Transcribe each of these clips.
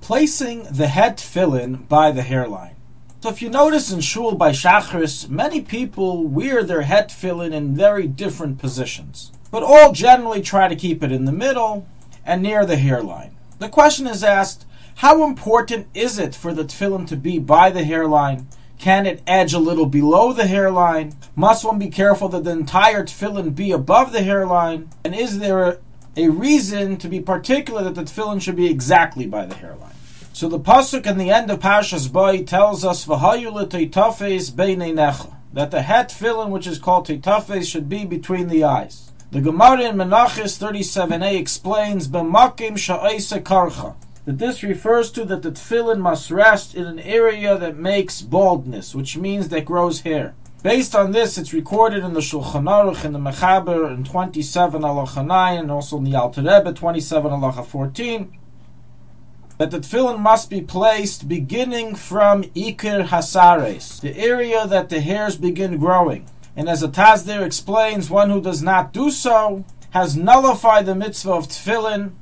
Placing the head tefillin by the hairline. So if you notice in shul by Shachris, many people wear their head tefillin in very different positions, but all generally try to keep it in the middle and near the hairline. The question is asked, how important is it for the tefillin to be by the hairline? Can it edge a little below the hairline? Must one be careful that the entire tefillin be above the hairline? And is there a reason to be particular that the tefillin should be exactly by the hairline? So the pasuk in the end of Parshas Bo tells us V'hayu l'teitafes beinei necha, that the head tefillin, which is called teitafes, should be between the eyes. The Gemara in Menachos 37a explains b'makim sha'isa karcha, that this refers to that the tefillin must rest in an area that makes baldness, which means that grows hair. Based on this, it's recorded in the Shulchanaruchharav in the Mechaber in 27 Halacha 9 and also in the Alter Rebbe 27 Halacha 14, that the tefillin must be placed beginning from Iker Hasares, the area that the hairs begin growing. And as the Taz there explains, one who does not do so has nullified the mitzvah of tefillin.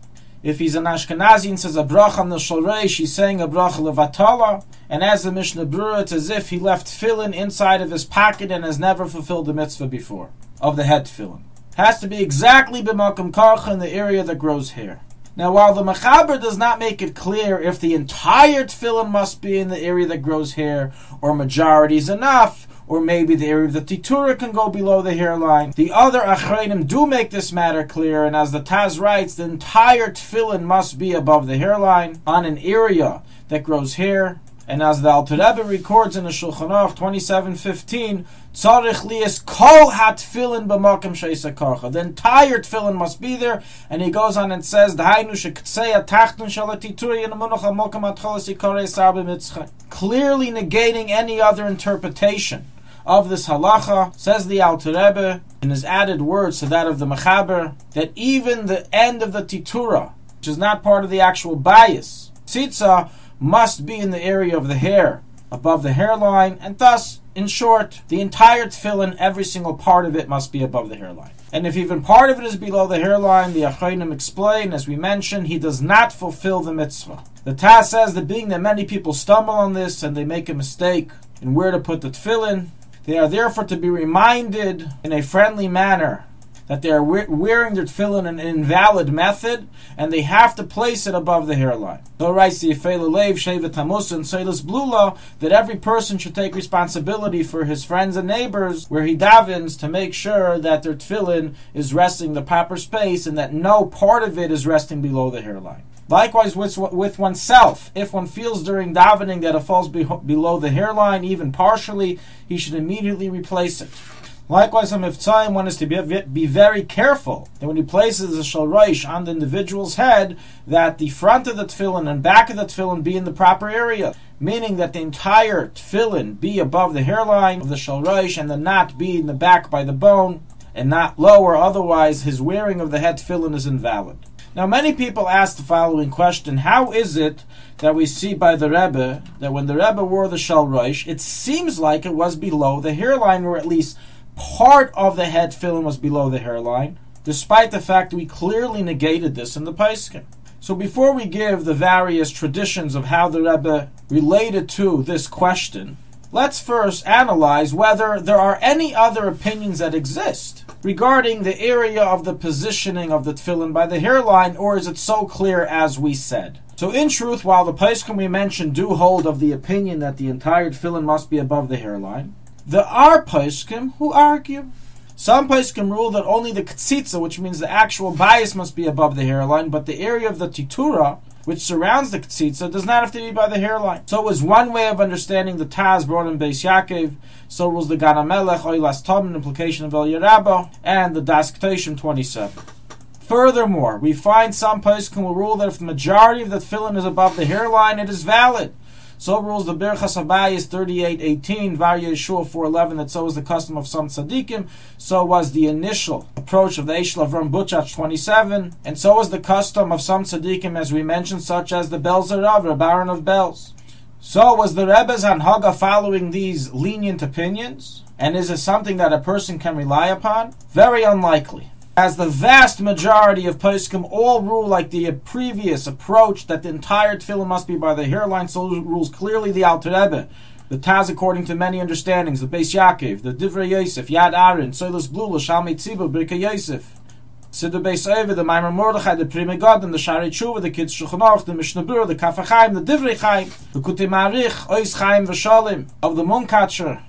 If he's an Ashkenazi and says a bracha on the Shalreish, he's saying a bracha levatala. And as the Mishnah Berurah, it's as if he left tefillin inside of his pocket and has never fulfilled the mitzvah before of the head tefillin. Has to be exactly b'makom karcha, in the area that grows hair. Now, while the Mechaber does not make it clear if the entire tefillin must be in the area that grows hair, or majority is enough, or maybe the area of the titura can go below the hairline, the other achreinim do make this matter clear, and as the Taz writes, the entire tefillin must be above the hairline, on an area that grows hair. And as the Alter Rebbe records in the Shulchan Aruch 27:15, tzarich liyas kol hatfillin b'makom sheisa karcha. The entire tefillin must be there, and he goes on and says, "D'hainu shektsei atachtun shel hatituri yenamunach al mokom atcholas yikarei sar b'mitzchay." Clearly negating any other interpretation of this halacha, says the Alter Rebbe in his added words to that of the Mechaber, that even the end of the titura, which is not part of the actual bias, tzitza, must be in the area of the hair, above the hairline, and thus, in short, the entire tefillin, every single part of it must be above the hairline. And if even part of it is below the hairline, the achreinim explain, as we mentioned, he does not fulfill the mitzvah. The Taz says that being that many people stumble on this and they make a mistake in where to put the tefillin, they are therefore to be reminded in a friendly manner that they are wearing their tefillin in an invalid method, and they have to place it above the hairline. So writes the Yefei Lev Shevet Tamus and Seilas Blula, that every person should take responsibility for his friends and neighbors where he davens to make sure that their tefillin is resting the proper space and that no part of it is resting below the hairline. Likewise with oneself, if one feels during davening that it falls below the hairline, even partially, he should immediately replace it. Likewise, on Mivtzayim, one is to be very careful that when he places the shalreish on the individual's head, that the front of the tefillin and back of the tefillin be in the proper area, meaning that the entire tefillin be above the hairline of the shalreish and the knot be in the back by the bone and not lower, otherwise his wearing of the head tefillin is invalid. Now, many people ask the following question: how is it that we see by the Rebbe that when the Rebbe wore the shalreish, it seems like it was below the hairline, or at least part of the head tefillin was below the hairline, despite the fact that we clearly negated this in the Paiskim. So before we give the various traditions of how the Rebbe related to this question, let's first analyze whether there are any other opinions that exist regarding the area of the positioning of the tefillin by the hairline, or is it so clear as we said? So in truth, while the Paiskim we mentioned do hold of the opinion that the entire tefillin must be above the hairline, there are Paiskim who argue. Some Paiskim rule that only the ktsitza, which means the actual bias, must be above the hairline, but the area of the titura, which surrounds the ktsitza, does not have to be by the hairline. So is one way of understanding the Taz brought in Beis Yaakov. So rules the Gan HaMelech, Oilas Tom, implication of El Yerabah, and the Das Keteshim 27. Furthermore, we find some Paiskim will rule that if the majority of the tefillin is above the hairline, it is valid. So rules the Birchas Habayis 38:18, Varya Yeshua 4:11, that so was the custom of some tzaddikim, so was the initial approach of the Eish Lavram Buchach 27, and so was the custom of some tzaddikim, as we mentioned, such as the Belzer Rav, Baron of Belz. So was the Rebbe's Hanhaga following these lenient opinions? And is it something that a person can rely upon? Very unlikely. As the vast majority of poskim all rule like the previous approach that the entire tefillin must be by the hairline, so rules clearly the Alter Rebbe. The Taz, according to many understandings, the Beis Yaakov, the Divrei Yosef, Yad Aaron, Solas Blula, Shalmei Tzibur, Birkei Yosef, Siddur Beis Ova, the Maimar Mordechai, the Pri Megadim, the Sharei Tshuva, the Kids Shulchanaruch, the Mishnah Berurah, the Kaf HaChaim, the Divrei Chaim, the Kutei Marich, Ois Chaim V'Shalim, of the Munkatcher,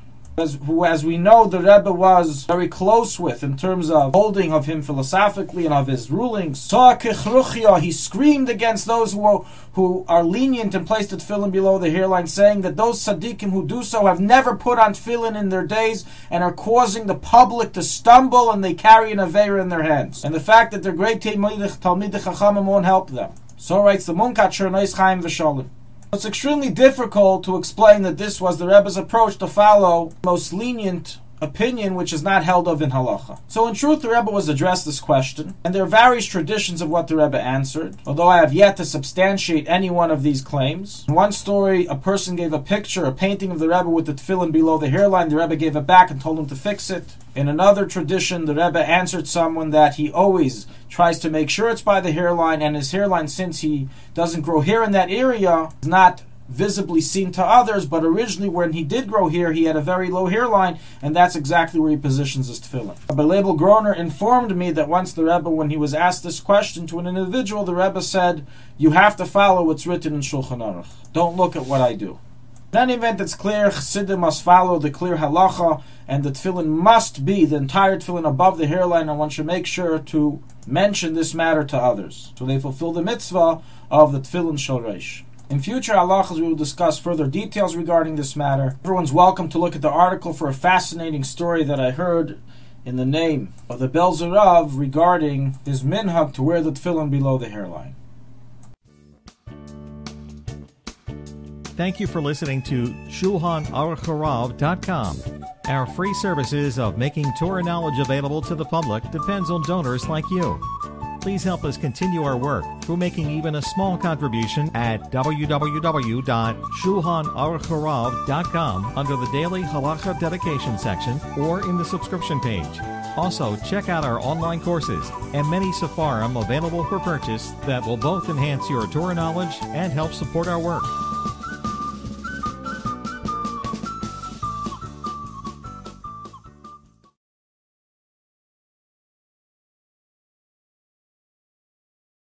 who, as we know, the Rebbe was very close with in terms of holding of him philosophically and of his rulings. He screamed against those who are lenient and place the tefillin below the hairline, saying that those tzaddikim who do so have never put on tefillin in their days and are causing the public to stumble, and they carry an aveira in their hands. And the fact that their great Talmidei Chachamim won't help them. So writes the Munkatcher, Nois Chaim V'Shalim. It's extremely difficult to explain that this was the Rebbe's approach to follow the most lenient opinion which is not held of in halacha. So in truth, the Rebbe was addressed this question, and there are various traditions of what the Rebbe answered, although I have yet to substantiate any one of these claims. In one story, a person gave a picture, a painting of the Rebbe with the tefillin below the hairline. The Rebbe gave it back and told him to fix it. In another tradition, the Rebbe answered someone that he always tries to make sure it's by the hairline, and his hairline, since he doesn't grow hair in that area, is not visibly seen to others, but originally when he did grow hair, he had a very low hairline, and that's exactly where he positions his tefillin. Rabbi Leibel Groner informed me that once the Rebbe, when he was asked this question to an individual, the Rebbe said, you have to follow what's written in Shulchan Aruch. Don't look at what I do. In any event, it's clear, Chassidim must follow the clear halacha, and the tefillin must be, the entire tefillin, above the hairline, and one should make sure to mention this matter to others, so they fulfill the mitzvah of the tefillin shel reish. In future halachas, we will discuss further details regarding this matter. Everyone's welcome to look at the article for a fascinating story that I heard in the name of the Belzer Rav regarding his minhag to wear the tefillin below the hairline. Thank you for listening to Shulchanaruchharav.com. Our free services of making Torah knowledge available to the public depends on donors like you. Please help us continue our work through making even a small contribution at www.shulchanaruchharav.com under the Daily Halacha Dedication section or in the subscription page. Also, check out our online courses and many sefarim available for purchase that will both enhance your Torah knowledge and help support our work.